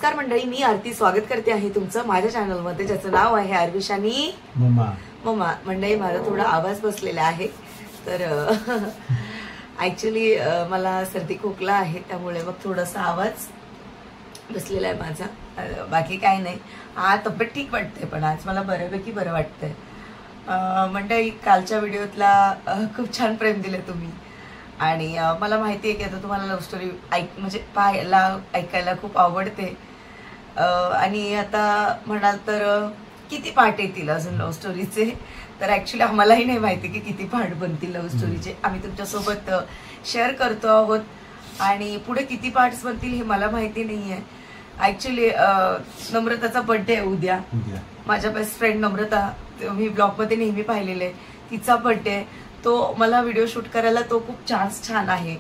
नमस्कार मंडळी, मी आरती स्वागत करते आहे तुमचं माझ्या चॅनलमध्ये, ज्याचं नाव आहे आरविशानी मम्मा. मंडळी, माझा थोडा आवाज बसलेला आहे, तर ऍक्च्युली मला सर्दी खोकला आहे, त्यामुळे मग थोडासा आवाज बसलेला आहे माझा. बाकी काय नाही, तब्येत ठीक वाटते, पण आज मला बऱ्यापैकी बरं वाटतंय. मंडळी, कालच्या व्हिडिओतला खूप छान प्रेम दिले तुम्ही, आणि मला माहिती आहे की आता तुम्हाला लव्ह स्टोरी म्हणजे ऐकायला खूप आवडते. आणि आता म्हणाल तर किती पार्ट येतील अजून लव्ह स्टोरीचे, तर ऍक्च्युली आम्हालाही नाही माहिती की किती पार्ट बनतील लव्ह स्टोरीचे. आम्ही तुमच्यासोबत शेअर करतो आहोत, आणि पुढे किती पार्ट्स बनतील हे मला माहिती नाहीये. ऍक्च्युली नम्रताचा बर्थडे आहे उद्या. माझ्या बेस्ट फ्रेंड नम्रता, मी ब्लॉगमध्ये नेहमी पाहिलेले, तिचा बर्थडे. तो मला व्हिडिओ शूट करायला तो खूप छान आहे.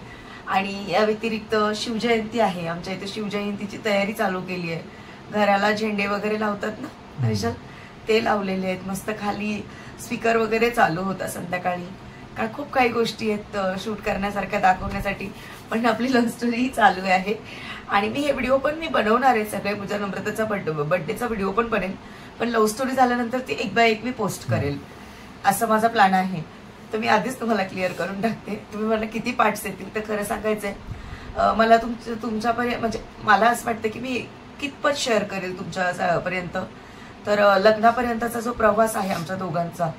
आणि या व्यतिरिक्त शिवजयंती आहे, आमच्या इथे शिवजयंतीची तयारी चालू केली आहे. घराला झेंडे वगैरे लावतात ना विशाल, ते लावलेले आहेत. मस्त खाली स्पीकर वगैरे चालू होता संध्याकाळी. खूप काही गोष्टी आहेत शूट करण्यासारख्या, दाखवण्यासाठी. पण आपली लव्ह स्टोरी चालू आहे, आणि मी हे व्हिडिओ पण मी बनवणार आहे सगळे. पूजा नम्रताचा बर्थडेचा व्हिडिओ पण बनेल, पण लव्ह स्टोरी झाल्यानंतर ती एक बाय एक मी पोस्ट करेल, असं माझा प्लॅन आहे. तर मी आधीच तुम्हाला क्लिअर करून टाकते. तुम्ही मला किती पार्ट्स येतील, तर खरं सांगायचंय मला तुमच्यापर्यंत, म्हणजे मला असं वाटतं की मी कितपत शेअर करेल तुमच्यापर्यंत. तर लग्नापर्यंतचा जो प्रवास आहे आमच्या दोघांचा,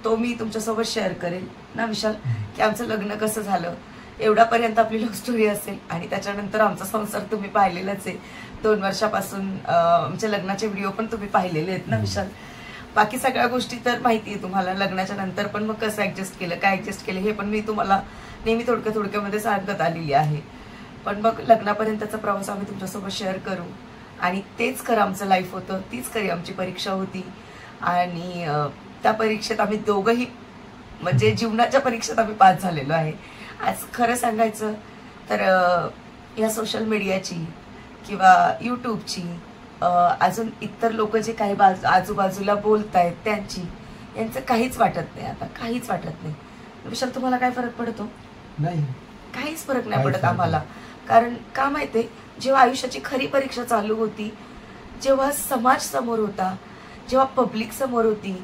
तो मी तुमच्यासोबत शेअर करेल ना विशाल, की आमचं लग्न कसं झालं, एवढ्यापर्यंत आपली लव्ह स्टोरी असेल. आणि त्याच्यानंतर आमचा संसार तुम्ही पाहिलेलाच आहे. 2 वर्षापासून आमच्या लग्नाचे व्हिडिओ पण तुम्ही पाहिलेले आहेत ना विशाल. बाकी सगळ्या गोष्टी तर माहिती आहे तुम्हाला. लग्नाच्या नंतर पण मग कसं ऍडजस्ट केलं, काय ऍडजस्ट केलं, हे पण मी तुम्हाला नेहमी थोडक्यामध्ये सांगत आलेली आहे. पण मग लग्नापर्यंतचा प्रवास आम्ही तुमच्यासोबत शेअर करू, आणि तेच खरं आमचं लाईफ होतं, तीच खरी आमची परीक्षा होती. आणि त्या परीक्षेत आम्ही दोघंही, म्हणजे जीवनाच्या परीक्षेत आम्ही पास झालेलो आहे. आज खरं सांगायचं तर या सोशल मीडियाची किंवा यूट्यूबची, अजून इतर लोक जे काही आजूबाजूला बोलतायत त्यांची, यांचं काहीच वाटत नाही आता, काहीच वाटत नाही. विशाल, तुम्हाला काय फरक पडतो? नाही, काहीच फरक नाही पडत आम्हाला. कारण का माहितीये, जेव्हा आयुष्याची खरी परीक्षा चालू होती, जेव्हा समाज समोर होता, जेव्हा पब्लिक समोर होती,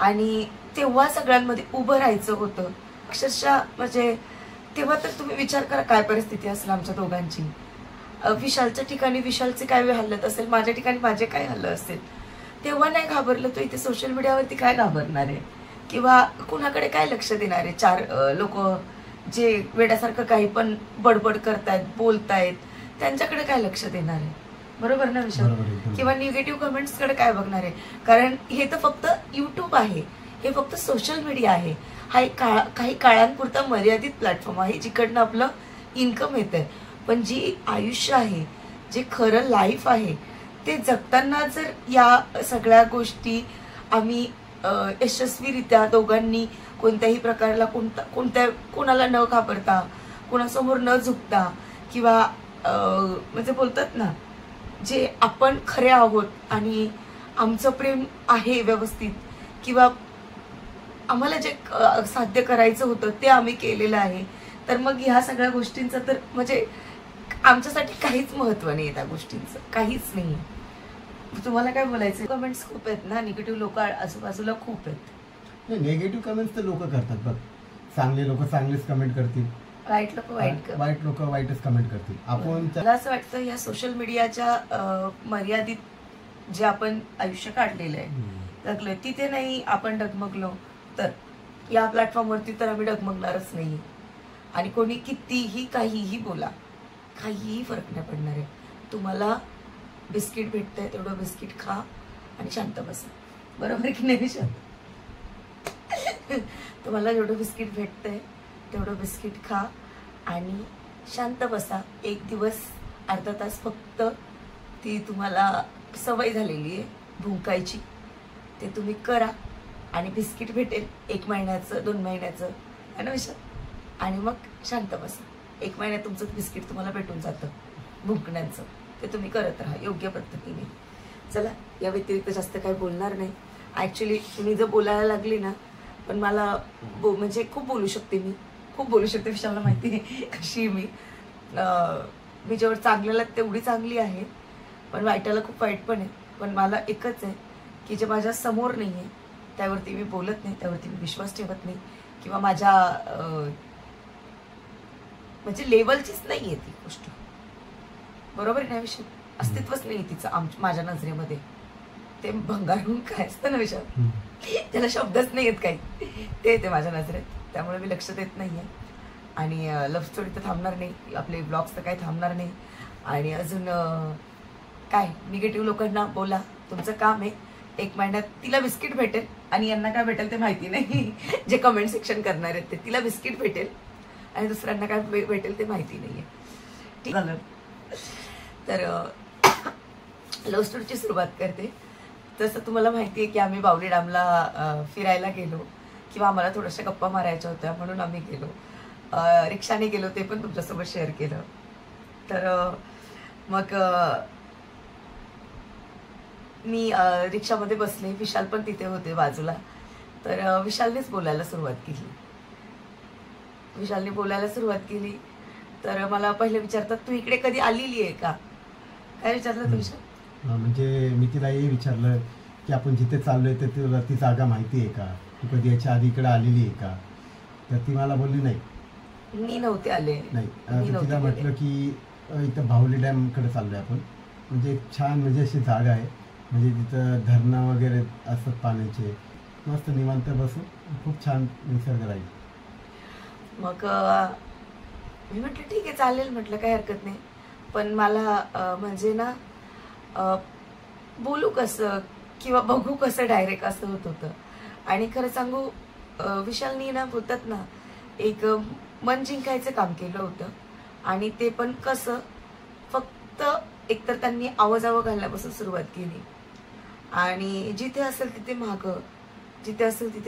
आणि तेव्हा सगळ्यांमध्ये उभं राहायचं होतं अक्षरशः, म्हणजे तेव्हा तर तुम्ही विचार करा काय परिस्थिती असेल आमच्या दोघांची. विशालच्या ठिकाणी विशालचे काय हालत असेल, माझ्या ठिकाणी माझे काय हाल असेल. तेव्हा नाही घाबरलं, तो इथे सोशल मीडियावरती काय घाबरणार आहे, किंवा कुणाकडे काय लक्ष देणार आहे. 4 लोक जे वेड्यासारखं काही पण बडबड करतायत, बोलतायत, त्यांच्याकडे काय लक्ष देणार आहे, बरोबर ना विशाल? किंवा निगेटिव्ह कमेंट्स कडे काय बघणार आहे? कारण हे तर फक्त युट्यूब आहे, हे फक्त सोशल मीडिया आहे. हा एक काही काळांपुरता मर्यादित प्लॅटफॉर्म आहे, जिकडनं आपलं इन्कम येत आहे. पण जी आयुष्य आहे, जे खरं लाईफ आहे, ते जगताना जर या सगळ्या गोष्टी आम्ही यशस्वीरित्या दोघांनी कोणत्याही प्रकारला कोणाला न घाबरता, कोणासमोर न झुकता, किंवा म्हणजे बोलतात ना, जे आपण खरे आहोत आणि आमचं प्रेम आहे व्यवस्थित, किंवा आम्हाला जे साध्य करायचं होतं ते आम्ही केलेलं आहे, तर मग ह्या सगळ्या गोष्टींचं तर म्हणजे आमच्यासाठी काहीच महत्व नाही, त्या गोष्टींचं काहीच नाही. तुम्हाला काय बोलायचं? कमेंट्स खूप आहेत ना, निगेटिव्ह लोक आजूबाजूला खूप आहेत. निगेटिव्ह कमेंट्स तर लोक करतात बघ. चांगले लोक चांगलेच कमेंट करतील, वाईट लोक वाईट लोक वाईटच कमेंट करतील. आपण मला असं वाटतं या सोशल मीडियाच्या मर्यादित जे आपण आयुष्य काढलेलं आहे, जगलोय, तिथे नाही आपण डगमगलो, तर या प्लॅटफॉर्मवरती तर आम्ही डगमगणारच नाही. आणि कोणी कितीही काहीही बोला, काहीही फरक नाही पडणार आहे. तुम्हाला बिस्किट भेटतंय तेवढं बिस्किट खा आणि शांत बसा, बरोबर की नाही विशाल? तुम्हाला जेवढं बिस्किट भेटतंय तेवढं बिस्किट खा आणि शांत बसा. 1 दिवस अर्धा तास फक्त ती तुम्हाला सवय झालेली आहे भुंकायची, ते तुम्ही करा, आणि बिस्किट भेटेल 1 महिन्याचं 2 महिन्याचं, है ना विशाल? आणि मग शांत बसा. 1 महिन्यात तुमचं बिस्किट तुम्हाला भेटून जातं भुंकण्याचं, ते तुम्ही करत राहा योग्य पद्धतीने. चला, या व्यतिरिक्त जास्त काही बोलणार नाही. ऍक्च्युली मी जर बोलायला लागली ना, पण मला म्हणजे खूप बोलू शकते, मी खूप बोलू शकते. विशालला माहिती आहे कशी मी जेवढं चांगल्याला तेवढी चांगली आहे, पण वाईटाला खूप वाईट पण आहे. पण मला एकच आहे की जे माझ्या समोर नाही आहे त्यावरती मी बोलत नाही, त्यावरती मी विश्वास ठेवत नाही, किंवा माझ्या म्हणजे लेवलचीच नाही आहे ती गोष्ट. बरोबर आहे ना विषय? अस्तित्वच नाही तिचं माझ्या नजरेमध्ये. ते भंगारून काय असतं ना विषय, त्याला शब्दच नाही आहेत काही, ते माझ्या नजरेत. त्यामुळे मी लक्ष देत नाहीये. आणि लव्ह स्टोरी तर थांबणार नाही, आपले ब्लॉग्स तर काही थांबणार नाही. आणि अजून काय निगेटिव्ह लोकांना बोला, तुमचं काम आहे. 1 महिन्यात तिला बिस्किट भेटेल आणि यांना काय भेटेल ते माहिती नाही. जे कमेंट सेक्शन करणार आहेत ते, तिला बिस्किट भेटेल आणि दुसऱ्यांना काय भेटेल ते माहिती नाहीये. ठीक झालं. तर लव्ह स्टोरीची सुरुवात करते. तसं तुम्हाला माहिती आहे की आम्ही बावली डॅमला फिरायला गेलो, किंवा आम्हाला थोड्याशा गप्पा मारायच्या होत्या म्हणून आम्ही गेलो. रिक्षाने गेलो, ते पण तुमच्यासोबत शेअर केलं. तर मग मी रिक्षामध्ये बसले, विशाल पण तिथे होते बाजूला. तर विशालनेच बोलायला सुरुवात केली. तर मला पहिले विचारतात, तू इकडे कधी आलेली आहे का? काय विचारलं तू विशाल? म्हणजे मी तिला हे विचारलं की आपण जिथे चाललोय तर तुला ती जागा माहिती आहे का, तू कधी याच्या आधी इकडे आलेली आहे का? तर ती मला बोलली नाही, मी नव्हते आले. नाही. तिला म्हटलं की इथं बाहुली डॅमकडे चाललोय आपण, म्हणजे एक छान म्हणजे अशी जागा आहे, म्हणजे तिथं धरणं वगैरे असतात पाण्याचे, मस्त निवांत बसून खूप छान निसर्ग राहील. मग मी म्हटलं ठीक आहे चालेल, म्हटलं काही हरकत नाही. पण मला म्हणजे ना बोलू कसं किंवा बघू कसं डायरेक्ट असं होत होतं. आणि खरं सांगू, विशालनी ना बोलतात ना एक मन जिंकायचं काम केलं होतं. आणि ते पण कसं, फक्त एकतर त्यांनी आवाजावं घालण्यापासून सुरुवात केली, आणि जिथे असेल तिथे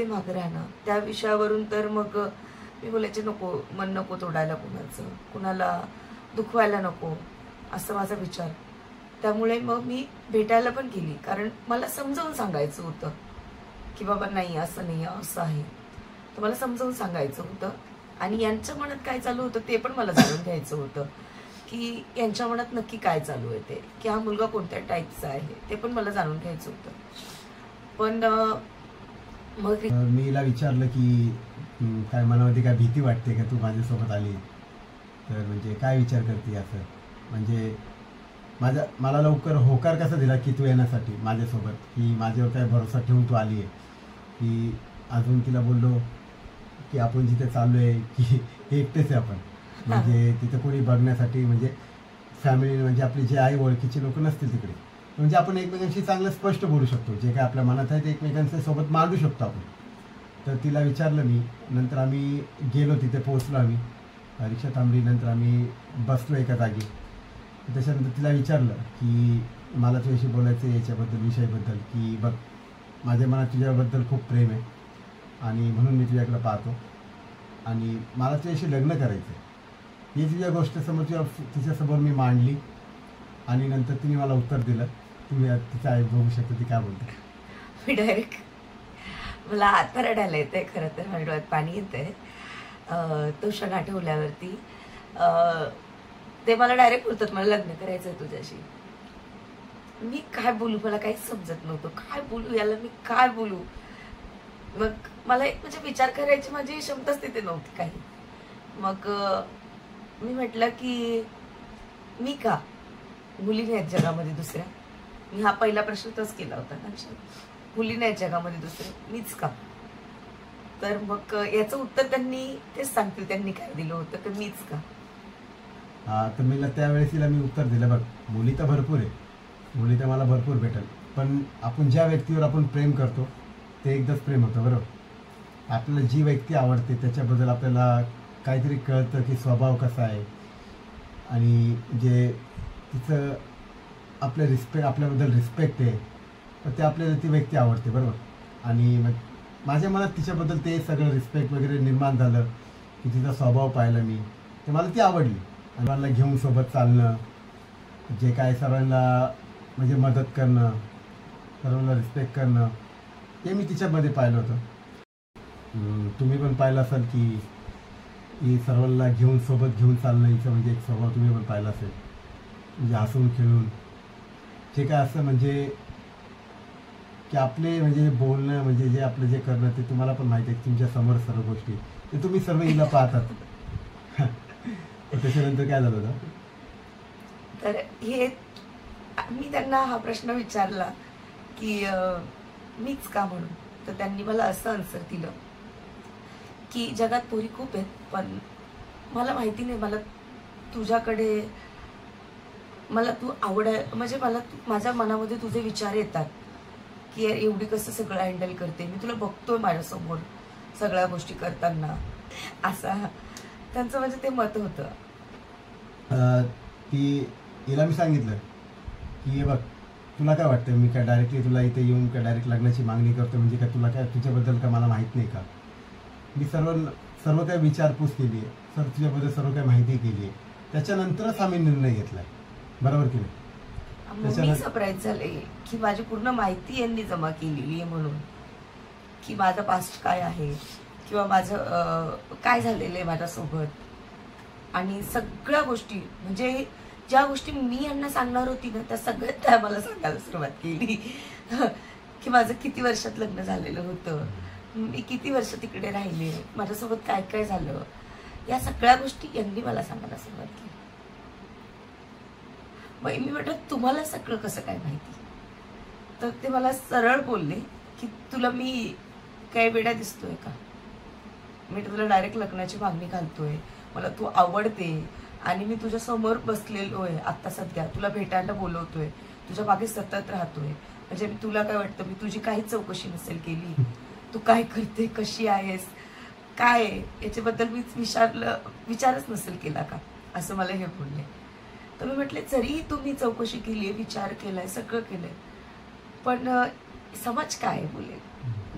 मागं राहणं, त्या विषयावरून. तर मग मी बोलायचे नको, मन नको तोडायला कुणाचं, कुणाला दुखवायला नको, असं माझा विचार. त्यामुळे मग मी भेटायला पण गेली, कारण मला समजावून सांगायचं होतं की बाबा नाही असं नाही, असं आहे. तर मला समजावून सांगायचं होतं. आणि यांच्या मनात काय चालू होतं ते पण मला जाणून घ्यायचं होतं, की यांच्या मनात नक्की काय चालू आहे ते, की हा मुलगा कोणत्या टाईपचा आहे ते पण मला जाणून घ्यायचं होतं. पण मग मी हिला विचारलं की काय मनामध्ये काय भीती वाटते का, तू माझ्यासोबत आली तर म्हणजे काय विचार करते असं, म्हणजे मला लवकर होकार कसा दिला की तू येण्यासाठी माझ्यासोबत, की माझ्यावर काय भरोसा ठेवून तू आली आहे. की अजून तिला बोललो की आपण जिथे चाललो आहे की एकटेच आहे आपण, म्हणजे तिथं कोणी बघण्यासाठी, म्हणजे फॅमिली म्हणजे आपली जे आई ओळखीचे लोक नसतील तिकडे, म्हणजे आपण एकमेकांशी चांगलं स्पष्ट बोलू शकतो, जे काय आपल्या मनात आहे ते एकमेकांच्या सोबत मांडू शकतो आपण. तर तिला विचारलं मी. नंतर आम्ही गेलो, तिथे पोहोचलो, आम्ही रिक्षा थांबली, नंतर आम्ही बसलो एका जागी. त्याच्यानंतर तिला विचारलं की मला तुझ्याशी बोलायचं याच्याबद्दल, विषयाबद्दल, की बघ माझ्या मनात तुझ्याबद्दल खूप प्रेम आहे आणि म्हणून मी तुझ्याकडे पाहतो आणि मला तुझ्याशी लग्न करायचं आहे. ही तुझ्या गोष्ट तिच्यासमोर मी मांडली आणि नंतर तिने मला उत्तर दिलं. तुम्ही तिचं आई बघू शकता ती काय बोलते. मी डायरेक्ट, मला हात रडायला येतंय, खरं तर माझ्या डोळ्यात पाणी येतंय. तो क्षण आठवल्यावरती ते मला डायरेक्ट बोलतात मला लग्न करायचं आहे तुझ्याशी. मी काय बोलू, मला काहीच समजत नव्हतं. काय बोलू याला, मी काय बोलू. मग मला एक म्हणजे विचार करायची माझी क्षमताच तिथे नव्हती काही. मग मी म्हटलं की मी का, मुली नाहीत जगामध्ये दुसऱ्या. मी हा पहिला प्रश्न तोच केला होता ना, मुली नाहीत जगामध्ये दुसऱ्या, मीच का. तर मग याचं उत्तर त्यांनी तेच सांगतील, त्यांनी काय दिलं होतं की मीच का. तर मी त्यावेळेस तिला मी उत्तर दिलं, बघ मुली तर भरपूर आहे, मुली तर मला भरपूर भेटेल, पण आपण ज्या व्यक्तीवर आपण प्रेम करतो ते एकदाच प्रेम होतं, बरोबर. आपल्याला जी व्यक्ती आवडते त्याच्याबद्दल आपल्याला काहीतरी कळतं की स्वभाव कसा आहे आणि जे तिचं आपल्याबद्दल रिस्पेक्ट आहे, तर ते आपल्याला ती व्यक्ती आवडते, बरोबर. आणि मग माझ्या मनात तिच्याबद्दल ते सगळं रिस्पेक्ट वगैरे निर्माण झालं की तिचा स्वभाव पाहिला मी, तर मला ती आवडली. आणि मला घेऊन सोबत चालणं, जे काय सर्वांना म्हणजे मदत करणं, सर्वांना रिस्पेक्ट करणं, ते मी तिच्यामध्ये पाहिलं होतं. तुम्ही पण पाहिलं असाल की सर्वांना सोबत घेऊन चालणं हिचं म्हणजे एक स्वभाव तुम्ही पण पाहिला असेल, म्हणजे हसून खेळून. जे काय असं म्हणजे की आपले म्हणजे बोलणं म्हणजे जे आपलं जे करणं ते तुम्हाला पण माहिती आहे, तुमच्या समोर सर्व गोष्टी ते तुम्ही सर्व हिला पाहतात. त्याच्यानंतर काय झालं होतं? तर हे मी त्यांना हा प्रश्न विचारला की मीच का म्हणून. तर त्यांनी मला असं आन्सर दिलं की जगात पोरी खूप आहेत, पण मला माहिती नाही, मला तुझ्याकडे मला तू म्हणजे मला माझ्या मनामध्ये तुझे विचार येतात की यार एवढी कसं सगळं हँडल करते, मी तुला बघतोय माझ्यासमोर सगळ्या गोष्टी करताना. असा त्यांचं म्हणजे ते मत होतं. की हिला मी सांगितलं की हे बघ, तुला काय वाटतं मी काय डायरेक्टली तुला इथे येऊन काय डायरेक्ट लग्नाची मागणी करतो म्हणजे काय तुला काय तुझ्याबद्दल का मला माहीत नाही का? मी सर्व काही विचारपूस केली आहे, तुझ्याबद्दल सर्व काही माहिती केली आहे, त्याच्यानंतरच आम्ही निर्णय घेतला आहे. बरोबर की नाही? मी सरप्राईज झाले की माझी पूर्ण माहिती यांनी जमा केलेली आहे म्हणून, की माझं पास्ट काय आहे किंवा माझं काय झालेलं आहे माझ्यासोबत, आणि सगळ्या गोष्टी म्हणजे ज्या गोष्टी मी यांना सांगणार होती ना त्या सगळ्यात त्या मला सांगायला सुरुवात केली. की माझं किती वर्षात लग्न झालेलं होतं, मी किती वर्ष तिकडे राहिले, माझ्यासोबत काय काय झालं, या सगळ्या गोष्टी यांनी मला सांगायला सुरुवात केली. मग मी म्हटलं तुम्हाला सगळं कसं काय माहिती? तर ते मला सरळ बोलले की तुला मी काय वेडा दिसतोय का? मी तुला डायरेक्ट लग्नाची मागणी घालतोय, मला तू आवडते आणि मी तुझ्या समोर बसलेलो आहे आता सध्या, तुला भेटायला बोलवतोय, तुझ्या मागे सतत राहतोय, म्हणजे तुला काय वाटतं मी तुझी काहीच चौकशी नसेल केली, तू काय करते, कशी आहेस, काय याच्याबद्दल मी विचारच नसेल केला का, असं मला हे बोलले. तर मी म्हटले जरी तुम्ही चौकशी केली, विचार केलाय, सगळं केलंय, पण समाज काय बोलेल,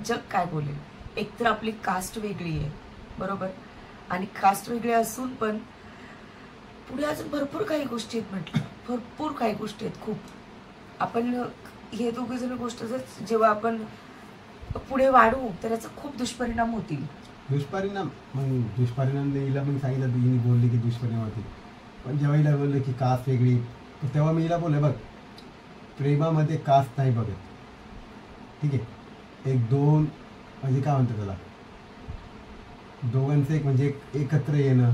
जग काय बोलेल? एकतर आपली कास्ट वेगळी आहे, बरोबर, आणि कास्ट वेगळी असून पण पुढे अजून भरपूर काही गोष्टी आहेत, म्हटलं भरपूर काही गोष्टी आहेत खूप. आपण हे दोघे जण गोष्ट जर जेव्हा आपण पुढे वाढवू तर याचा खूप दुष्परिणाम होतील. दुष्परिणाम हिला पण सांगितलं, हिने बोलली की दुष्परिणाम होतील, पण जेव्हा हिला बोलले की कास्ट वेगळी तेव्हा मी हिला बोलले बघ, प्रेमामध्ये कास्ट नाही बघत, ठीक आहे, एक दोन म्हणजे काय म्हणतात त्याला, दोघांचं एक म्हणजे एकत्र येणं,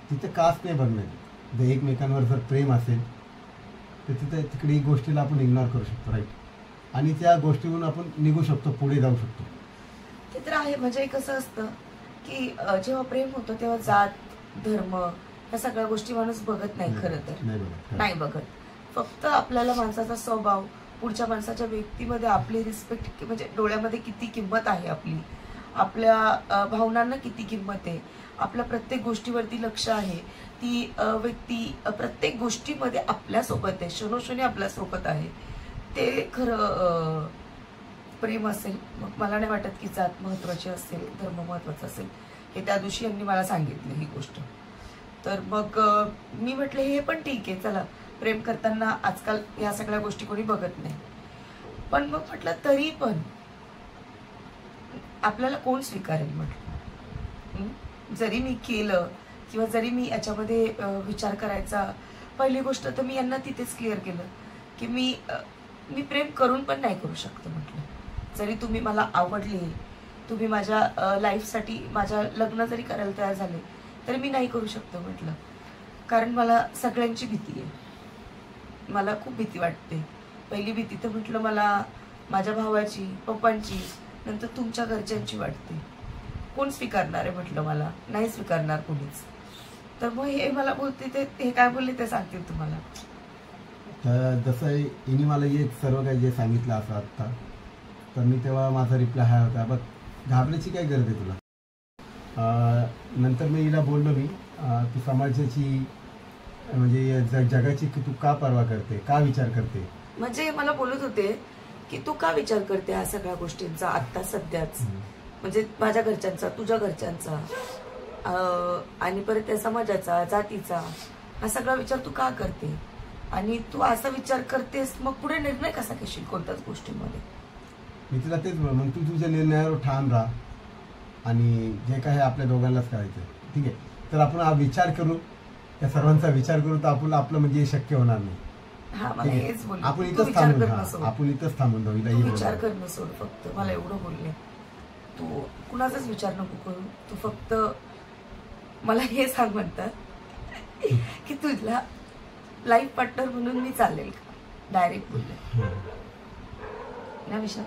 तिथे कास्ट नाही बघणार. जर एकमेकांवर जर प्रेम असेल तर तिकडे ही गोष्टीला आपण इग्नोर करू शकतो, राईट, आणि त्या गोष्टीवरून आपण निघू शकतो, पुढे जाऊ शकतो. ते तर आहे. म्हणजे कसं असतं की जेव्हा प्रेम होतं तेव्हा जात, धर्म, ह्या सगळ्या गोष्टी माणूस बघत नाही, खरं तर नाही बघत. फक्त आपल्याला माणसाचा स्वभाव, पुढच्या माणसाच्या व्यक्तीमध्ये आपली रिस्पेक्ट, म्हणजे डोळ्यामध्ये किती किंमत आहे आपली, आपल्या भावनांना किती किंमत आहे, आपल्या प्रत्येक गोष्टीवरती लक्ष आहे, ती व्यक्ती प्रत्येक गोष्टीमध्ये आपल्यासोबत आहे, क्षणोक्षणी आपल्यासोबत आहे, ते खरं प्रेम असेल. मग मला नाही वाटत की जात महत्वाची असेल, धर्म महत्वाचा असेल, हे त्या दिवशी यांनी मला सांगितलं ही गोष्ट. तर मग मी म्हटलं हे पण ठीक आहे, चला प्रेम करताना आजकाल ह्या सगळ्या गोष्टी कोणी बघत नाही, पण मग म्हटलं तरी पण आपल्याला कोण स्वीकारेल, म्हटलं जरी मी केलं किंवा जरी मी याच्यामध्ये विचार करायचा, पहिली गोष्ट तर मी यांना तिथेच क्लिअर केलं की मी प्रेम करून पण नाही करू शकतो. म्हटलं जरी तुम्ही मला आवडले, तुम्ही माझ्या लाईफसाठी माझ्या लग्न जरी करायला तयार झाले तरी मी नाही करू शकतो, म्हटलं, कारण मला सगळ्यांची भीती आहे, मला खूप भीती वाटते. पहिली भीती तर म्हटलं मला माझ्या भावाची, पप्पांची, नंतर तुमच्या घरच्यांची वाटते. कोण स्वीकारणार आहे, म्हटलं मला नाही स्वीकारणार कोणीच. तर मग हे मला बोलते, ते हे काय बोलले ते सांगतील तुम्हाला. तर जसं हिने मला एक सर्व काही जे सांगितलं असं आत्ता, तर मी तेव्हा माझा रिप्लाय हा होता, बघ घाबरायची काय गरज आहे तुला. नंतर मी हिला बोललो, मी तू समाजाची म्हणजे जगाची तू का पर्वा करते, का विचार करते. म्हणजे मला बोलत होते की तू का विचार करते ह्या सगळ्या गोष्टींचा आत्ता सध्याच, म्हणजे माझ्या घरच्यांचा, तुझ्या घरच्यांचा, आणि परत त्या समाजाचा, जातीचा, हा सगळा विचार तू का करते, आणि तू असा विचार करतेस मग पुढे निर्णय कसा घेशील कोणत्याच गोष्टीमध्ये. मी तिला तेच बोल, मग तू तुझ्या निर्णयावर ठाम राहा, आणि जे काही आपल्या दोघांनाच करायचं, ठीक आहे, तर आपण हा विचार करू, त्या सर्वांचा विचार करू, तर आपलं म्हणजे शक्य होणार नाही. हा मला हेच बोलले, आपण तू इथंच विचार थांबून करणं सोड, आपण इथंच थांबून जाऊ, हिला तू ये विचार बोलू. करणं सोड, फक्त मला एवढं बोलले, तू कुणाचाच विचार नको करू, तू फक्त मला हे सांग म्हणतात की तुझला लाईफ पार्टनर म्हणून मी चालेल का, डायरेक्ट बोलले ना विशाल.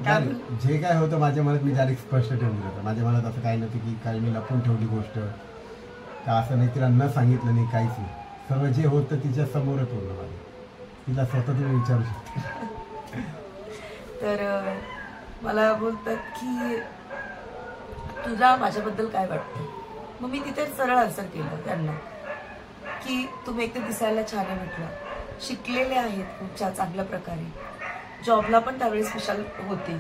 काय बोलले? जे काय होतं माझ्या मनात मी डायरेक्ट स्पष्ट ठेवून दिलं होतं. माझ्या मनात असं काही नव्हतं की काही मी लपून ठेवली गोष्ट का, असं नाही, तिला न सांगितलं नाही, काहीच नाही. सर्व जे होतं तिच्या समोरच होतं माझं, तिला स्वतः तुम्ही विचारू शकता. तर मला बोलतात की तुला माझ्याबद्दल काय वाटतं. मग मी तिथे सरळ आन्सर केलं त्यांना की तुम्ही एकतर दिसायला छान आहे म्हटलं, शिकलेले आहेत खूप चांगल्या प्रकारे, जॉबला पण त्यावेळेस विशाल होते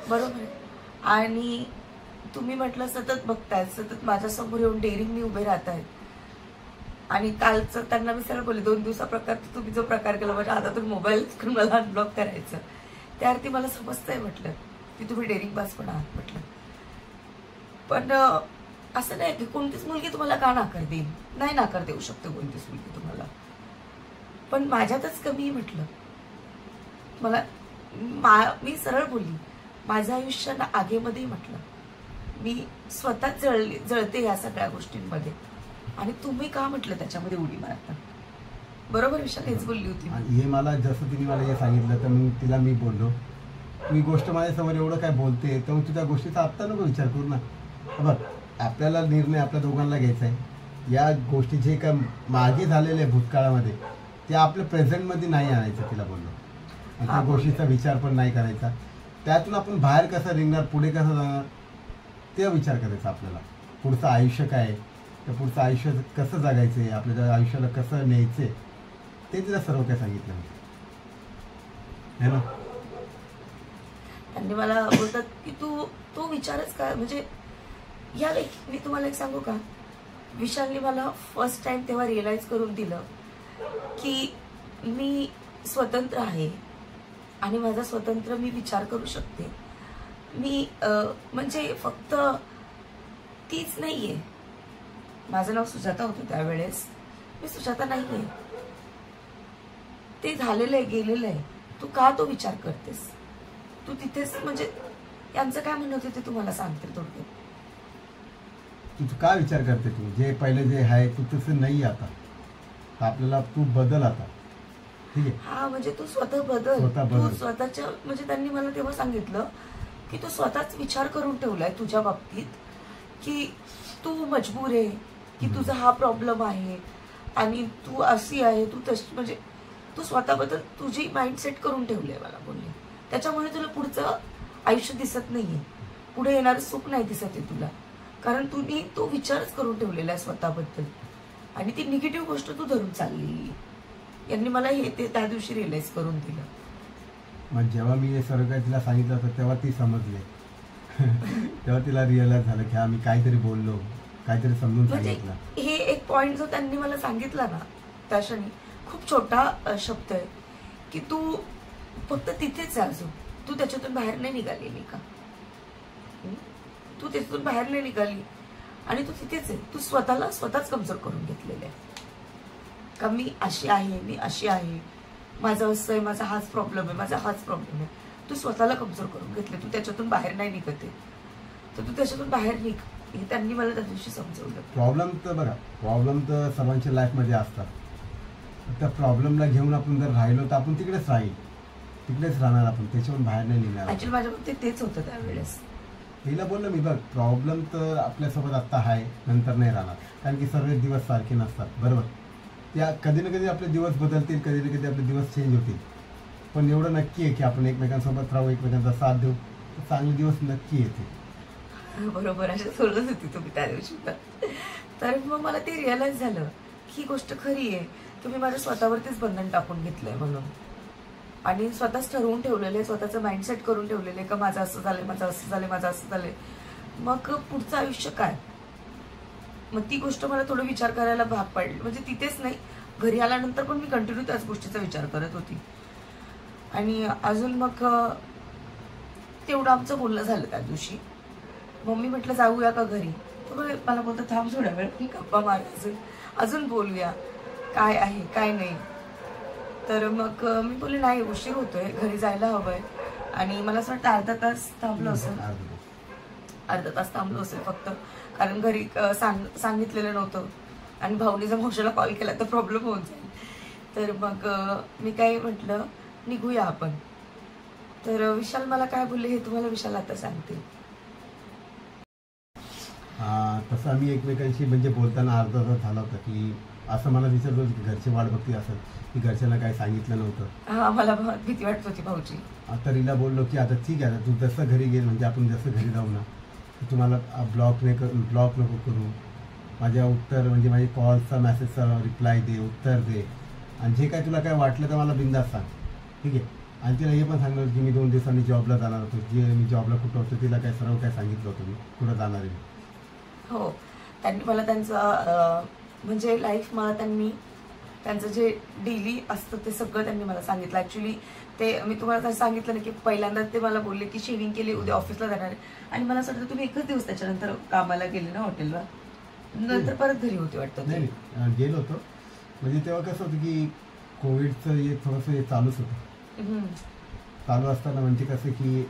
बरोबर आहे, आणि तुम्ही म्हटलं सतत बघतायत, सतत माझ्यासमोर येऊन डेअरिंगनी उभे राहत आहेत. आणि कालचं त्यांना मी सरळ बोलले 2 दिवसाप्रकार तुम्ही जो प्रकार केला माझ्या हातातून मोबाईल मला अनब्लॉक करायचं, त्यावरती मला समजतंय म्हटलं की तुम्ही डेअरिंग बाज पण आहात म्हटलं. पण असं नाही की कोणतीच मुलगी तुम्हाला का नाकार देईल, नाही नाकार देऊ शकते कोणतीच मुलगी तुम्हाला, पण माझ्यातच कमी म्हटलं. मला मी सरळ बोलली, माझं आयुष्य ना आगेमध्ये म्हटलं, मी स्वतःच जळते या सगळ्या गोष्टींमध्ये, आणि तुम्ही का म्हटलं त्याच्यामध्ये उडी मारता. बरोबर विशाल, हेच बोलली होती. हे मला जसं तिने मला हे सांगितलं तर मग तिला मी बोललो, तू ही गोष्ट माझ्यासमोर एवढं काय बोलते, तर मग तुझ्या गोष्टीचा आत्ता नको विचार करू ना. बघ, आपल्याला निर्णय आपल्या दोघांना घ्यायचा आहे. या गोष्टी जे काय मागे झालेले आहे भूतकाळामध्ये ते आपल्या प्रेझेंटमध्ये नाही आणायचं, तिला बोललो. आणि त्या गोष्टीचा विचार पण नाही करायचा. त्यातून आपण बाहेर कसं निघणार, पुढे कसं जाणार ते विचार करायचा आपल्याला. पुढचं आयुष्य काय आहे, तर पुढचं आयुष्य कसं जगायचं आहे, आपल्या आयुष्याला कसं न्यायचं आहे, ते तिला सर्व काय सांगितलं है ना. त्यांनी मला बोलतात की तू तो विचारच का, म्हणजे या मी तुम्हाला एक सांगू का, विशालने मला फर्स्ट टाइम तेव्हा रिअलाइज करून दिलं की मी स्वतंत्र आहे आणि माझा स्वतंत्र मी विचार करू शकते. मी म्हणजे फक्त तीच नाहीये. माझं नाव सुजाता होतं त्यावेळेस, मी सुजाता नाहीये. ते झालेलं आहे, गेलेलं आहे. तू का तो विचार करतेस, तू तिथेच, म्हणजे यांचं काय म्हणणं होतं ते तुम्हाला सांगते थोडक्यात. तू का विचार करते, तू जे पहिले जे आहे तू तसं नाही आता, आपल्याला तू बदल आता, ठीक आहे. हा म्हणजे तू स्वतः बदल, तू स्वतःच्या, म्हणजे त्यांनी मला तेव्हा सांगितलं की तू स्वतःच विचार करून ठेवलाय तुझ्या बाबतीत की तू मजबूर आहे, की तुझा हा प्रॉब्लेम आहे आणि तू अशी आहे, तू तशी, म्हणजे तू स्वतःबद्दल तुझी माइंड सेट करून ठेवले मला बोलले. त्याच्यामुळे तुला पुढचं आयुष्य दिसत नाहीये, पुढे येणारं सुख नाही दिसत आहे तुला, कारण तुम्ही तो विचारच करून ठेवलेला आहे स्वतःबद्दल आणि ती निगेटिव्ह गोष्ट तू धरून चालली. यांनी मला हे ते त्या दिवशी रिअलाइज करून दिलं. मग जेव्हा मी हे सर्व काही तिला सांगितलं होतं तेव्हा ती समजले. तेव्हा तिला रिअलाइज झालं की हा मी काहीतरी बोललो, काहीतरी समजून सांगितलं. हे एक पॉइंट जो त्यांनी मला सांगितला ना त्या क्षणी, खूप छोटा शब्द आहे की तू फक्त तिथेच अजून, तू त्याच्यातून बाहेर नाही निघालेली का, तू त्याच्यातून बाहेर नाही निघाली आणि तू तिथेच आहे. तू स्वतःला स्वतःच कमजोर करून घेतलेलं आहे का, मी अशी आहे, मी अशी आहे, माझं असं आहे, माझा हाच प्रॉब्लेम आहे, माझा हाच प्रॉब्लेम आहे. तू स्वतःला कमजोर करून घेतले, तू त्याच्यातून बाहेर नाही निघत आहे, तर तू त्याच्यातून बाहेर निघ, हे त्यांनी मला त्या दिवशी समजवलं. प्रॉब्लेम तर बघा, प्रॉब्लेम तर सर्वांच्या लाईफमध्ये असतात. त्या प्रॉब्लेमला घेऊन आपण जर राहिलो तर आपण तिकडेच राहील, तिकडेच राहणार आपण, त्याच्यावरून बाहेर नाही निघणार. ऍक्च्युअली माझ्या बाबतीत तेच होतं त्यावेळेस. हिला बोललो मी, बघ प्रॉब्लेम तर आपल्यासोबत आत्ता आहे, नंतर नाही राहणार, कारण की सर्व दिवस सारखे नसतात, बरोबर. त्या कधी ना कधी आपले दिवस बदलतील, कधी ना कधी आपले दिवस चेंज होतील, पण एवढं नक्की आहे की आपण एकमेकांसोबत राहू, एकमेकांचा साथ देऊ, तर चांगले दिवस नक्की येतील. बरोबर, अशा सोडत होती तुम्ही त्या दिवशी. तर मग मला ते रिअलाइज झालं की ही गोष्ट खरी आहे, तुम्ही माझ्या स्वतःवरतीच बंधन टाकून घेतलंय म्हणून, आणि स्वतःच ठरवून ठेवलेलं आहे, स्वतःचं माइंडसेट करून ठेवलेलं आहे का माझं असं झालंय, माझं असं झालंय, माझं असं झालंय, मग पुढचं आयुष्य काय. मग ती गोष्ट मला थोडं विचार करायला भाग पाडली. म्हणजे तिथेच नाही, घरी आल्यानंतर पण मी कंटिन्यू त्याच गोष्टीचा विचार करत होती. आणि अजून मग तेवढं आमचं बोलणं झालं त्या दिवशी. मम्मी म्हटलं जाऊया का घरी, तर मला बोलतं थांब थोड्या वेळ, मी गप्पा मार, अजून बोलूया, काय आहे काय नाही. तर मग मी बोलले नाही, उशीर होतोय, घरी जायला हवंय. आणि मला असं वाटतं अर्धा तास थांबलो असेल, अर्धा तास थांबलो असेल फक्त, कारण घरी सांगितलेलं नव्हतं आणि भाऊनी जर मावशीला कॉल केला तर प्रॉब्लेम होऊन जाईल. तर मग मी काय म्हटलं, निघूया आपण. तर विशाल मला काय बोलले हे तुम्हाला विशाल आता सांगते. तसं आम्ही एकमेकांशी म्हणजे बोलताना अर्धा तास झाला होता की असं मला विचारत होतं की घरची वाट बघती असं की घरच्यांना काही सांगितलं नव्हतं. हा, मला भीती वाटत होती भाऊची. आता रीला बोललो की आता ठीक आहे, तू जसं घरी गेल म्हणजे आपण जसं घरी जाऊ ना, तुम्हाला ब्लॉक नको करू, माझ्या उत्तर म्हणजे माझी कॉलचा मेसेजचा रिप्लाय दे, उत्तर दे, आणि जे काय तुला काय वाटलं तर मला बिंदास सांग, ठीक आहे. आणि तिला हे पण सांगणार की मी 2 दिवसांनी जॉबला जाणार होतो, जे मी जॉबला कुठं होतो तिला काय सर्व काय सांगितलं होतं मी कुठं जाणार आहे. हो, त्यांनी मला त्यांचं म्हणजे लाईफ मला त्यांचं जे डेली असतं ते सगळं त्यांनी मला सांगितलं. ॲक्च्युली ते मी तुम्हाला सांगितलं ना की पहिल्यांदा ते मला बोलले की शेविंग केली, उद्या ऑफिसला जाणार आहे. आणि मला असं वाटतं तुम्ही एकच दिवस त्याच्यानंतर कामाला गेले ना हॉटेलला, नंतर परत घरी होते वाटतं. नाही, गेलो होतो. म्हणजे तेव्हा कसं होतं की कोविडचं हे थोडंसं चालूच होतं. चालू असताना म्हणजे कसं की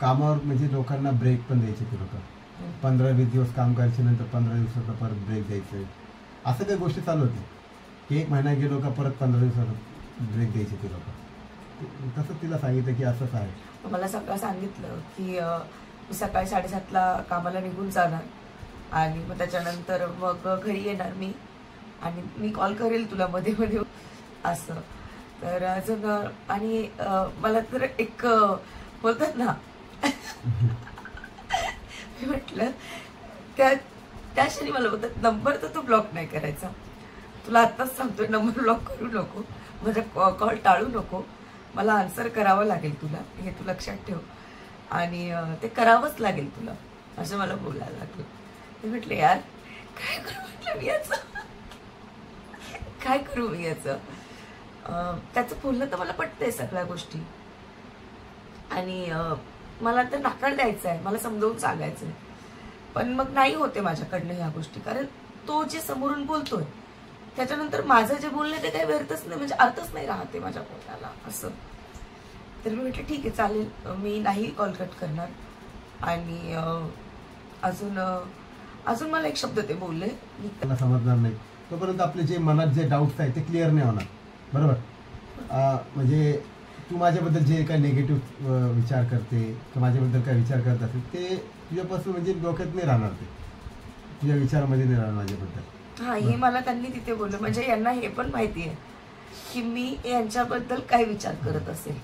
कामावर म्हणजे लोकांना ब्रेक पण द्यायचे ते लोक. 15-20 दिवस काम करायचे, नंतर 15 दिवसाचा परत ब्रेक द्यायचे, असं काही गोष्टी चालू होत्या की 1 महिना गेलो का परत 15 दिवसाचा ब्रेक द्यायचे ते लोक. तसं तिला सांगितलं की असंच आहे. मला सकाळ सांगितलं की मी सकाळी 7:30ला कामाला निघून जाणार आणि मग त्याच्यानंतर मग घरी येणार मी आणि मी कॉल करेल तुला मध्ये मध्ये असं. तर अजून आणि मला तर एक बोलतात ना मी म्हटलं त्या क्षणी मला बोलतात नंबर तर तू ब्लॉक नाही करायचा, तुला आत्ताच सांगतोय नंबर ब्लॉक करू नको, माझा कॉल टाळू नको, मला आन्सर करावं लागेल तुला, हे तू लक्षात ठेव आणि ते करावंच लागेल तुला, असं मला बोलायला लागलं. मी म्हटलं यार काय करू, म्हटलं मी याचं काय करू मी याचं. त्याचं बोलणं तर मला पटतंय सगळ्या गोष्टी आणि मला तर नाकार द्यायचं आहे, मला समजावून सांगायचं आहे, पण मग नाही होते माझ्याकडनं ह्या गोष्टी, कारण तो जे समोरून बोलतोय त्याच्यानंतर माझं जे बोलणं ते काही व्यर्थच नाही, म्हणजे अर्थच नाही राहते माझ्या बोलण्याला असं. तर मी म्हटलं ठीक आहे चालेल, मी नाही कॉल कट करणार. आणि अजून मला एक शब्द ते बोलले, मला समजणार नाही तोपर्यंत आपले जे मनात जे डाऊट्स आहेत ते क्लिअर नाही होणार, बरोबर. म्हणजे तू माझ्याबद्दल जे काही निगेटिव्ह विचार करते किंवा माझ्याबद्दल काय विचार करत असेल ते तुझ्यापासून म्हणजे डोक्यात नाही राहणार, ते तुझ्या विचारामध्ये नाही राहणार माझ्याबद्दल. हा, हे मला त्यांनी तिथे बोललं, म्हणजे यांना हे पण माहिती आहे की मी यांच्याबद्दल काय विचार करत असेल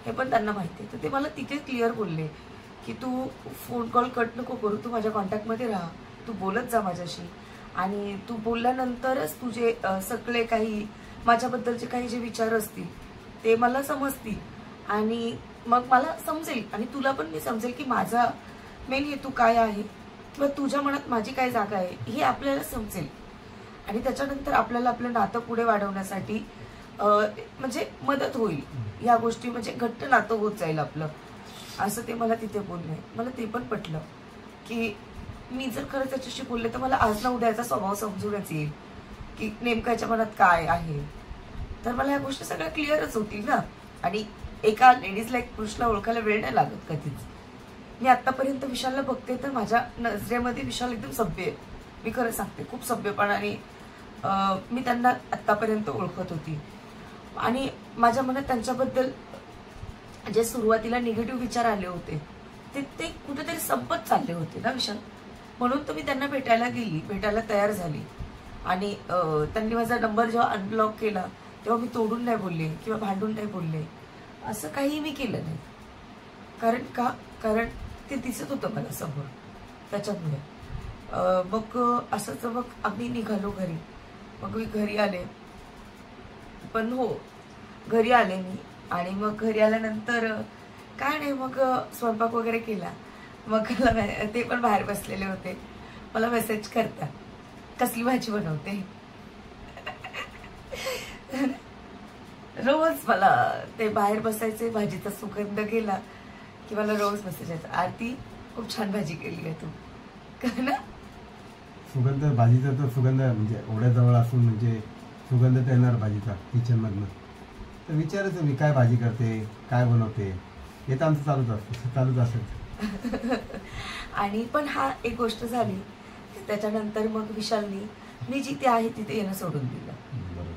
हे पण त्यांना माहिती आहे. तर ते मला तिथे क्लिअर बोलले की तू फोन कॉल कट नको करू, तू माझ्या कॉन्टॅक्टमध्ये राहा, तू बोलत जा माझ्याशी आणि तू बोलल्यानंतरच तुझे सगळे काही माझ्याबद्दलचे काही जे विचार असतील ते मला समजतील आणि मग मला समजेल आणि तुला पण मी समजेल की माझा मेन हेतू काय आहे किंवा तुझ्या मनात माझी काय जागा आहे हे आपल्याला समजेल आणि त्याच्यानंतर आपल्याला आपलं नातं पुढे वाढवण्यासाठी म्हणजे मदत होईल. या गोष्टी म्हणजे घट्ट नातं होत जाईल आपलं, असं ते मला तिथे बोलले. मला ते पण पटलं की मी जर खरं त्याच्याशी बोलले तर मला आज ना उद्या याचा स्वभाव समजूनच येईल की नेमकं याच्या मनात काय आहे. तर मला या गोष्टी सगळ्या क्लिअरच होतील ना. आणि एका लेडीजला एक पुरुषला ओळखायला वेळ नाही लागत कधीच. मी आतापर्यंत विशालला बघते तर माझ्या नजरेमध्ये विशाल एकदम सभ्य आहे, मी खरं सांगते, खूप सभ्यपणाने मी त्यांना आतापर्यंत ओळखत होती आणि माझ्या मनात त्यांच्याबद्दल जे सुरुवातीला निगेटिव्ह विचार आले होते ते कुठेतरी संपत चालले होते ना विशाल. म्हणून तर मी त्यांना भेटायला तयार झाली आणि त्यांनी माझा नंबर जेव्हा अनब्लॉक केला तेव्हा मी तोडून नाही बोलले किंवा भांडून नाही बोलले, असं काही मी केलं नाही. कारण ते दिसत होतं मला समोर, त्याच्यामुळे. मग असंच मग आम्ही निघालो घरी. मग मी घरी आले, पण हो घरी आले मी आणि मग घरी आल्यानंतर काय नाही मग स्वयंपाक वगैरे केला. मग ते पण बाहेर बसलेले होते, मला मेसेज करतात कसली भाजी बनवते. रोज मला ते बाहेर बसायचे, भाजीचा सुगंध गेला की मला रोज मेसेज यायचा, आरती खूप छान भाजी केली आहे तू ना. सुगंध भाजीचा तर सुगंध म्हणजे एवढ्या जवळ असून म्हणजे सुगंध तर येणार भाजीचा किचनमधनं. तर विचारायचं मी काय भाजी करते, काय बनवते, हे तर आमचं चालूच असेल. आणि पण हा एक गोष्ट झाली, त्याच्यानंतर मग विशालनी मी जिथे आहे तिथे येणं सोडून दिलं.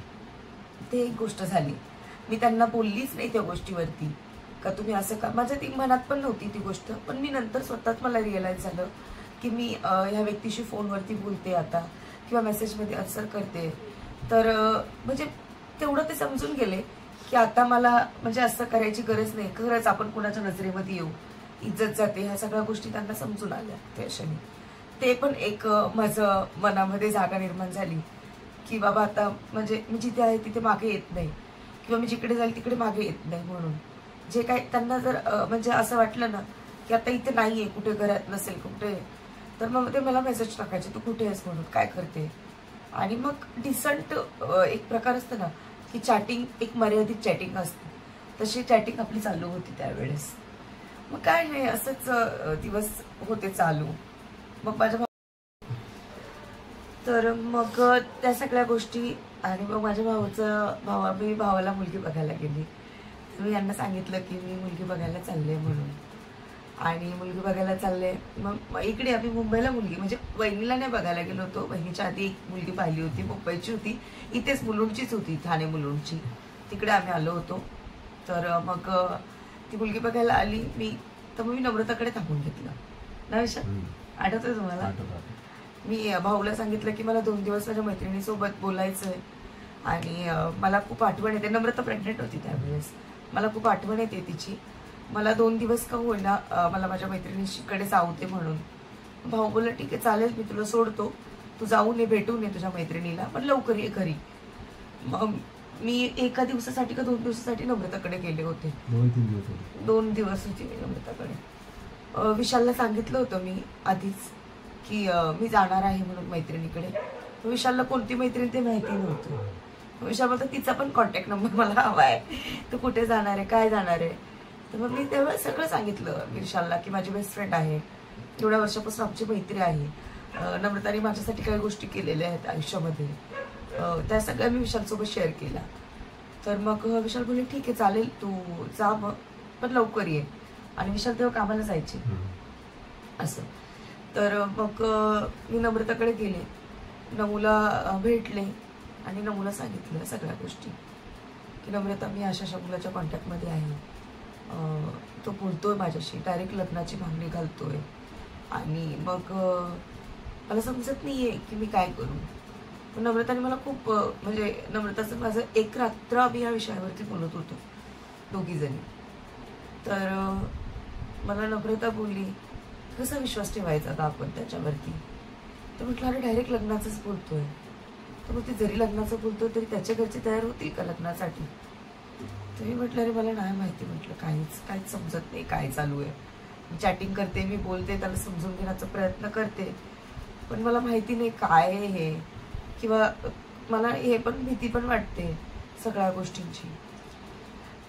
ते एक गोष्ट झाली. मी त्यांना बोललीच नाही त्या गोष्टीवरती का तुम्ही असं का, माझ्या ती मनात पण नव्हती ती गोष्ट. पण मी नंतर स्वतःच मला रिअलाइज झालं की मी ह्या व्यक्तीशी फोनवरती बोलते आता किंवा मेसेजमध्ये आन्सर करते, तर म्हणजे तेवढं ते समजून गेले की आता मला म्हणजे असं करायची गरज नाही, खरंच आपण कुणाच्या नजरेमध्ये येऊ, इज्जत जाते, ह्या सगळ्या गोष्टी त्यांना समजून आल्या त्या क्षणी. ते पण एक माझं मनामध्ये जागा निर्माण झाली की बाबा आता म्हणजे मी जिथे आहे तिथे मागे येत नाही किंवा मी जिकडे जाईल तिकडे मागे येत नाही. म्हणून जे काय त्यांना जर म्हणजे असं वाटलं ना की आता इथे नाहीये, कुठे घरात नसेल कुठे, तर मग ते मला मेसेज टाकायचे तू कुठे आहेस म्हणून, काय करते. आणि मग डिसंट एक प्रकार असतं ना की चॅटिंग, एक मर्यादित चॅटिंग असते, तशी चॅटिंग आपली चालू होती त्यावेळेस. मग काय नाही असंच दिवस होते चालू. मग माझ्या तर मग त्या सगळ्या गोष्टी. आणि मग माझ्या मी भावाला मुलगी बघायला गेली. मी यांना सांगितलं की मी मुलगी बघायला चालले म्हणून. आणि मुलगी बघायला चालले, मग इकडे आम्ही मुंबईला मुलगी म्हणजे वहिनीला नाही बघायला गेलो होतो, बहिणीच्या आधी एक मुलगी पाहिली होती, मुंबईची होती, इथेच मुलुंडचीच होती, ठाणे मुलुंडची, तिकडे आम्ही आलो होतो. तर मग ती मुलगी बघायला आली मी, तर मग मी नम्रताकडे थांबून घेतलं ना. विषय आठवतोय तुम्हाला? मी भाऊला सांगितलं की मला 2 दिवस माझ्या मैत्रिणीसोबत बोलायचंय आणि मला खूप आठवण येते. नम्रता प्रेग्नेंट होती त्यावेळेस, मला खूप आठवण येते तिची, मला 2 दिवस का होईना मला माझ्या मैत्रिणीकडे जाऊ दे म्हणून. भाऊ बोलला ठीक आहे चालेल, मी तुला सोडतो, तू जाऊन ये, भेटून ये तुझ्या मैत्रिणीला, पण लवकर ये घरी. मग मी 1 दिवसासाठी का 2 दिवसासाठी नम्रताकडे गेले होते. 2 दिवस होते मी नम्रताकडे. विशालला सांगितलं होतं मी आधीच की मी जाणार आहे म्हणून मैत्रिणीकडे. विशालला कोणती मैत्रीण ते माहिती नव्हतं. विशाल बोलतो तिचा पण कॉन्टॅक्ट नंबर मला हवा आहे, तू कुठे जाणार आहे, काय जाणार आहे. तर मग मी तेव्हा सगळं सांगितलं विशालला की माझी बेस्ट फ्रेंड आहे, एवढ्या वर्षापासून आमची मैत्री आहे, नम्रताने माझ्यासाठी काही गोष्टी केलेल्या आहेत आयुष्यामध्ये, त्या सगळ्या मी विशालसोबत शेअर केला. तर मग विशाल बोलले ठीक आहे चालेल, तू जा मग, पण लवकर ये. आणि विशाल तेव्हा कामाला जायचे असं. तर मग मी नम्रताकडे गेले, नमूला भेटले आणि नमूला सांगितलं सगळ्या गोष्टी की नम्रता मी अशा मुलाच्या कॉन्टॅक्टमध्ये आहे, तो बोलतोय माझ्याशी, डायरेक्ट लग्नाची मागणी घालतोय. आणि मग मला समजत नाहीये की मी काय करू. पण नम्रताने मला खूप म्हणजे नम्रताचं माझं 1 रात्र आम्ही या विषयावरती बोलत होतो दोघीजणी. तर मला नम्रता बोलली कसा विश्वास ठेवायचा आता आपण त्याच्यावरती. तर म्हटलं अरे डायरेक्ट लग्नाचंच बोलतोय. तर मग ते जरी लग्नाचं बोलतोय तरी त्याच्या घरचे तयार होतील का लग्नासाठी. तर मी म्हटलं अरे मला नाही माहिती, म्हटलं काहीच समजत नाही काय चालू आहे. मी चॅटिंग करते, मी बोलते, त्याला समजून घेण्याचा प्रयत्न करते, पण मला माहिती नाही काय आहे हे, किंवा मला हे पण भीती पण वाटते सगळ्या गोष्टींची.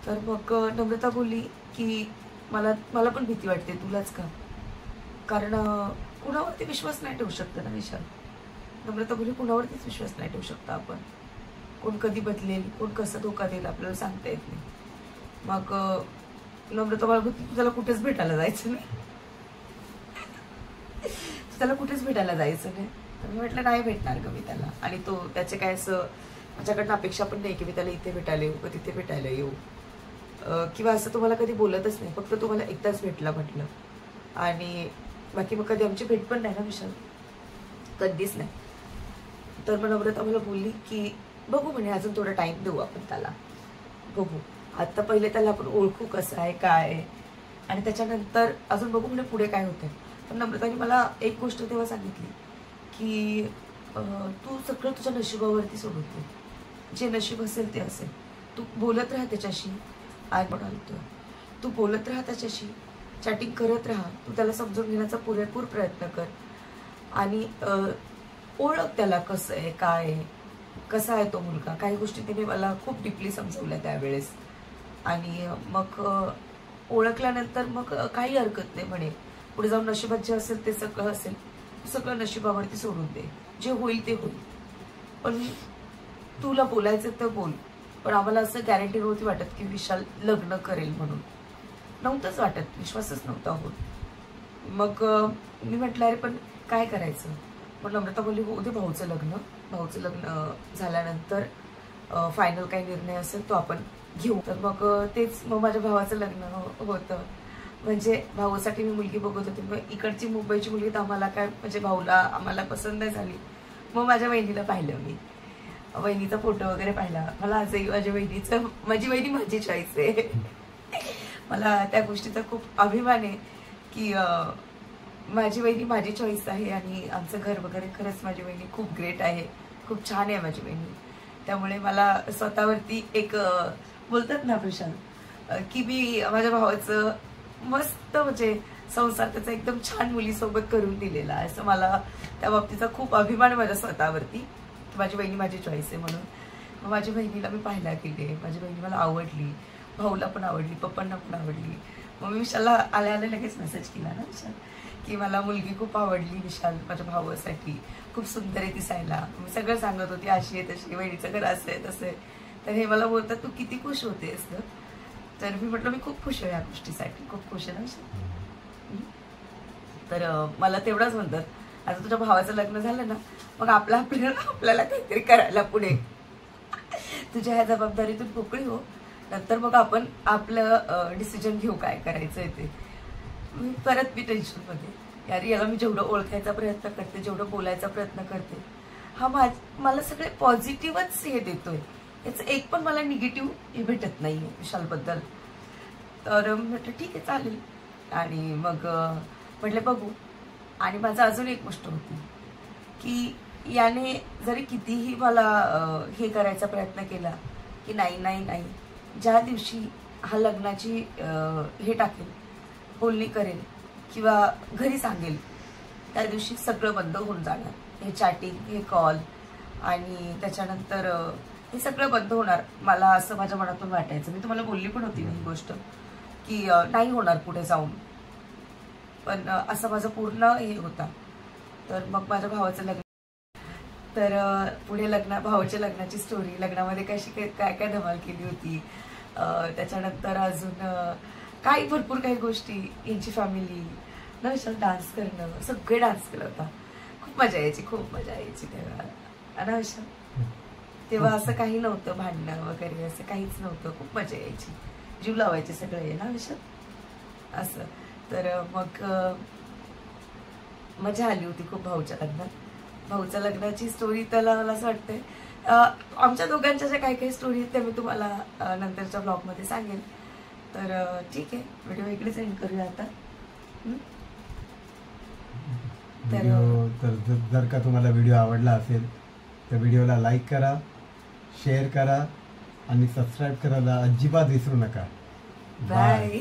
तर मग नम्रता बोलली की मला पण भीती वाटते, तुलाच का, कारण कुणावरती विश्वास नाही ठेवू शकतो ना विशाल. नम्रता बोलली कुणावरतीच विश्वास नाही ठेवू शकता आपण, कोण कधी बदलेल, कोण कसं धोका देईल आपल्याला सांगता येत नाही. मग नम्रता मला बोलली त्याला कुठेच भेटायला जायचं नाही, त्याला कुठेच भेटायला जायचं नाही. तर मी म्हटलं नाही भेटणार ग मी त्याला, आणि तो त्याचे काय असं माझ्याकडनं अपेक्षा पण नाही की मी त्याला इथे भेटायला येऊ का तिथे भेटायला येऊ, किंवा असं तुम्हाला कधी बोलतच नाही, फक्त तुम्हाला एकदाच भेटला म्हटलं. आणि बाकी मग कधी आमची भेट पण नाही ना विशाल, कधीच नाही. तर मग नम्रता मला बोलली की बघू म्हणे अजून थोडा टाइम देऊ आपण त्याला, बघू आता पहिले त्याला आपण ओळखू कसं आहे काय आहे, आणि त्याच्यानंतर अजून बघू म्हणे पुढे काय होतंय. पण नम्रताने मला एक गोष्ट तेव्हा सांगितली की तू सगळं तुझ्या नशिबावरती सोडून दे, जे नशीब असेल ते असेल, तू बोलत राहा त्याच्याशी. आज म्हणालतोय तू बोलत राहा त्याच्याशी, चॅटिंग करत राहा, तू त्याला समजून घेण्याचा पुरेपूर प्रयत्न कर, आणि ओळख त्याला कसं आहे काय आहे, कसा आहे तो मुलगा. काही गोष्टी तिने मला खूप डीपली समजवल्या त्यावेळेस. आणि मग ओळखल्यानंतर मग काही हरकत नाही म्हणे, पुढे जाऊन नशिबात जे असेल ते सगळं असेल, सगळं नशिबावरती सोडून दे, जे होईल ते होईल. पण तुला बोलायचं तर बोल, पण आम्हाला असं गॅरंटी नव्हती वाटत की विशाल लग्न करेल म्हणून, नव्हतंच वाटत, विश्वासच नव्हता होत. मग मी म्हटलं अरे पण काय करायचं. म्हटलं अमृता बोलली हो दे भाऊचं लग्न झाल्यानंतर फायनल काही निर्णय असेल तो आपण घेऊ. तर मग तेच मग माझ्या भावाचं लग्न होतं. म्हणजे भाऊसाठी मी मुलगी बघत होते. मग इकडची मुंबईची मुलगी तर आम्हाला काय म्हणजे भाऊला आम्हाला पसंत नाही झाली. मग माझ्या वहिनीला पाहिलं, मी वहिनीचा फोटो वगैरे पाहिला. मला आजही माझ्या वहिनीचं, माझी वहिनी माझी चॉईस आहे. मला त्या गोष्टीचा खूप अभिमान आहे की माझी वहिनी माझी चॉईस आहे आणि आमचं घर वगैरे खरंच माझी वहिनी खूप ग्रेट आहे, खूप छान आहे माझी वहिनी. त्यामुळे मला स्वतःवरती एक बोलतात ना प्रशांत की मी माझ्या भावाचं मस्त म्हणजे संसार त्याचा एकदम छान मुलीसोबत करून दिलेला आहे. असं मला त्या बाबतीचा खूप अभिमान आहे माझ्या स्वतःवरती की माझी बहिणी माझी चॉईस आहे म्हणून. मग माझ्या बहिणीला मी पाहायला गेले, माझी बहिणी मला आवडली, भाऊला पण आवडली, पप्पांना पण आवडली. मग मी विशालला आल्या लगेच मेसेज केला ना विशाल की मला मुलगी खूप आवडली विशाल, माझ्या भावासाठी खूप सुंदर आहे दिसायला. मी सगळं सांगत होती अशी आहे तशी, बहिणीचं घर असं आहे तसं आहे. तर हे मला बोलतात तू किती खुश होतेस ना. तर मी म्हटलं मी खूप खुश आहे या गोष्टीसाठी, खूप खुश आहे ना. तर मला तेवढंच म्हणतात आता तुझ्या भावाचं लग्न झालं ना मग आपल्याला काहीतरी करायला पुढे तुझ्या ह्या जबाबदारीतून मोकळी हो, नंतर मग आपण आपलं डिसिजन घेऊ काय करायचंय ते. परत मी टेन्शनमध्ये यार याला मी जेवढं ओळखायचा प्रयत्न करते, जेवढं बोलायचा प्रयत्न करते, हा मला सगळे पॉझिटिव्हच हे देतोय, याचं एक पण मला निगेटिव्ह हे भेटत नाही विशालबद्दल. तर म्हटलं ठीक आहे चालेल. आणि मग म्हटलं बघू. आणि माझं अजून एक गोष्ट होती की याने जरी कितीही मला हे करायचा प्रयत्न केला की नाही नाही नाही, ज्या दिवशी हा लग्नाची हे टाकेल, बोलणी करेल किंवा घरी सांगेल, त्या दिवशी सगळं बंद होऊन जाणार. हे चॅटिंग, हे कॉल आणि त्याच्यानंतर हे सगळं बंद होणार. मला असं माझ्या मनातून वाटायचं. मी तुम्हाला बोलली पण होती ही गोष्ट की नाही होणार पुढे जाऊन, पण असं माझं पूर्ण हे होता. तर मग माझ्या भावाचं लग्न, तर पुढे भावाच्या लग्नाची स्टोरी, लग्नामध्ये कशी काय काय धमाल केली होती, त्याच्यानंतर अजून काही भरपूर काही गोष्टी, यांची फॅमिली ना, विशाल डान्स करणं, सगळे डान्स केला होता. खूप मजा यायची, खूप मजा यायची तेव्हा ना विशाल. तेव्हा असं काही नव्हतं, भांडणं वगैरे असं काहीच नव्हतं, खूप मजा यायची, जीव लावायचे सगळे ना विशाल असं. तर मग मजा आली होती खूप भाऊच्या लग्नात. भाऊच्या लग्नाची स्टोरी त्याला मला असं वाटतंय आमच्या दोघांच्या ज्या काही काही स्टोरी आहेत त्या मी तुम्हाला नंतरच्या ब्लॉगमध्ये सांगेन. तर ठीक आहे, व्हिडिओ इकडेच एंड करूया आता. तर जर का तुम्हाला व्हिडिओ आवडला असेल तर व्हिडिओला लाईक करा, शेअर करा आणि सबस्क्राईब करायला अजिबात विसरू नका. बाय.